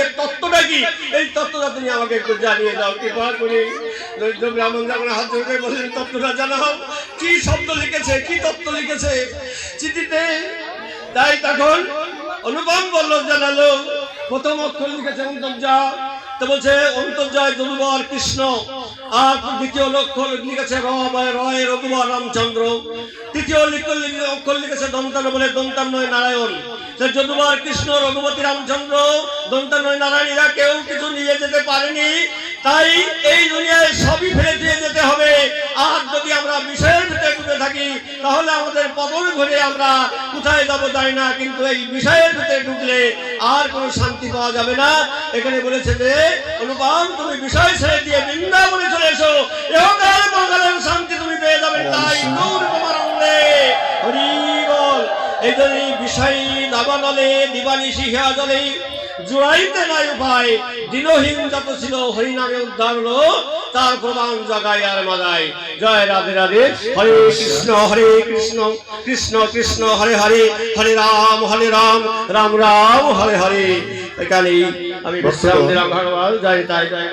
যুগের তত্ত্বটা কি, এই তত্ত্বটা তুমি আমাকে একটু জানিয়ে দাও কৃপা করে। দরিদ্র ব্রাহ্মণ যখন হাত ধরে বললেন তত্ত্বটা জানাও, কি শব্দ লিখেছে, কি তত্ত্ব লিখেছে চিঠিতে। তাই তখন অনুপম বল্লভ জানালো, প্রথম অক্ষর লিখেছে অন্তর্জা, তো বলছে অন্তর্জয় যদুবর কৃষ্ণ, আর দ্বিতীয় অক্ষর লিখেছে রয় রঘুবর রামচন্দ্র, তৃতীয় অক্ষর লিখেছে দন্তান বলে দন্তান্বয় নারায়ণ। যদুবর কৃষ্ণ, রঘুপতি রামচন্দ্র, দন্তান্বয় নারায়ণীরা কেউ কিছু নিয়ে যেতে পারেনি। তাই এই দুনিয়ায় সবই ফেলে দিয়ে যেতে হবে। আর যদি আমরা বিষয়ের ভিতরে ডুবে থাকি তাহলে আমাদের পদর ঘুরে আমরা কোথায় যাবো যাই না, কিন্তু এই বিষয়ের ভিতরে ঢুকলে আর কোনো শান্তি পাওয়া যাবে না। এখানে বলেছে যে অনুপম তুমি বিষয় ছেড়ে দিয়ে বৃন্দাবনে চলে এসো, ইহকাল পরকালের শান্তি তুমি পেয়ে যাবে। তাই দূর তোমার অঙ্গে হরি বল। এই জন্য বিষয় দাবানলে দিবানিশি হেয়া জলে জুড়াইতে নাই উপায়, দিনহীন যত ছিল হরিনামে উদ্ধার হলো, তার প্রমাণ জগায় আর মাগায়। জয় রাধে রাধে। হরে কৃষ্ণ কৃষ্ণ কৃষ্ণ হরে হরে, হরে রাম রাম রাম হরে হরে। এখানেই আমি বিশ্রাম দিলাম ভগবান। যাই তাই যাই,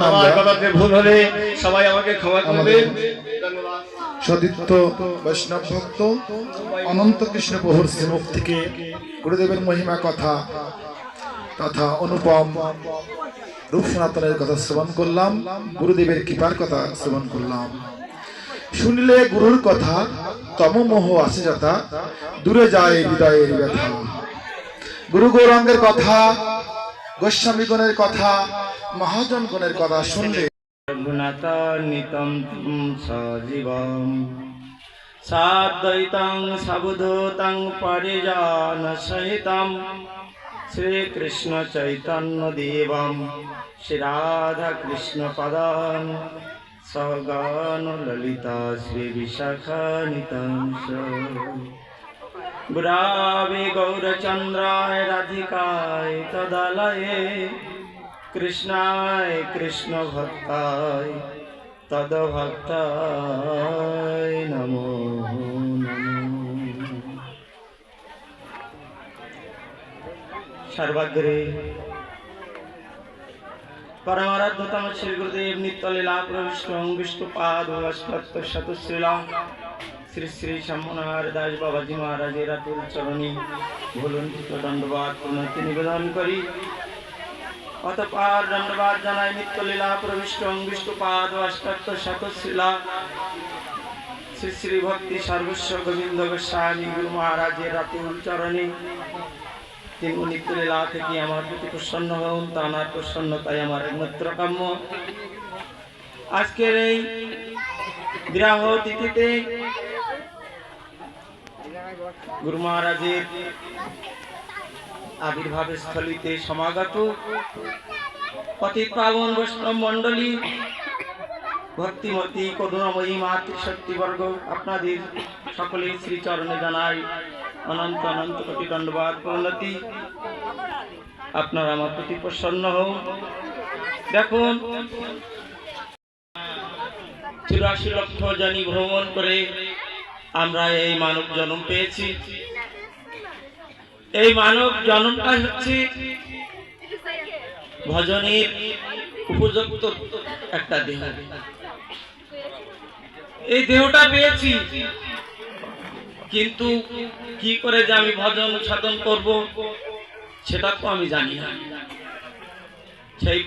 আমার কথাতে ভুল হলে সবাই আমাকে ক্ষমা করবেন। ধন্যবাদ। সতীর্থ বৈষ্ণব ভক্ত অনন্ত কৃষ্ণ প্রভুর শ্রীমুখ থেকে গুরুদেবের মহিমা কথা তথা অনুপম রূপ সনাতনের কথা শ্রবণ করলাম, গুরুদেবের কৃপার কথা শ্রবণ করলাম। শুনলে গুরুর কথা তম মোহ আসে যথা, দূরে যায় হৃদয়ের ব্যথা। গুরু গৌরাঙ্গের কথা, গোস্বামীগণের কথা, মহাজনগণের কথা শুনলে গুণাতান্বিতং সজীবং সাদ্বৈতং সাবুধূতং পরিজন সহিতং শ্রীকৃষ্ণ চৈতন্য দেবং শ্রী রাধা কৃষ্ণ পদান সগণ ললিতা শ্রী বিশাখানিতং গুরাবে গৌরচন্দ্রায় রাধিকায় তদালয়ে কৃষ্ণায় কৃষ্ণ ভক্তায় তদভক্তায় নমো নমঃ। সর্বাগ্রে परमाराध्यतम श्री गुरुदेव नित्य लीला प्रविष्ट विष्णुपाद अष्टोत्तर शतश्रीला श्री श्री शंभुनाथ दास बाबाजी महाराज रातुल चरणी भूलुंठित दंडवाद पुनति निवेदन करी अतपार दंडवाद जानाय नित्य लीला प्रविष्ट विष्णुपाद अष्टोत्तर शतश्रीला श्री श्री भक्ति सर्वस्व गोविंद गोस्वामी गुरु महाराज रातुल चरणी তিনি নিত্য লীলা থেকে আমার প্রতি প্রসন্ন হন, তাঁর প্রসন্নতাই আমার একমাত্র কাম্য। আজকের এই বিরাহ তিথিতে গুরু মহারাজের আবির্ভাব স্থলিতে সমাগত পতিত পাবন বৈষ্ণব মণ্ডলী, ভক্তিমতী করুণাময়ী মাতৃশক্তিবর্গ, আপনাদের সকলের শ্রীচরণে জানাই অনন্ত অনন্ত কোটি দণ্ডবাদ প্রণতি। আপনারা আমার প্রতি প্রসন্ন হন। দেখুন 84 লক্ষ জনি ভ্রমণ করে আমরা এই মানব জন্ম পেয়েছি। এই মানব জন্মটা হচ্ছে ভজনের উপযুক্ত একটা দেহ। এই দেহটা পেয়েছি, কিন্তু কি করে যে আমি ভজন সাধন করব সেটা তো আমি জানি না। সেই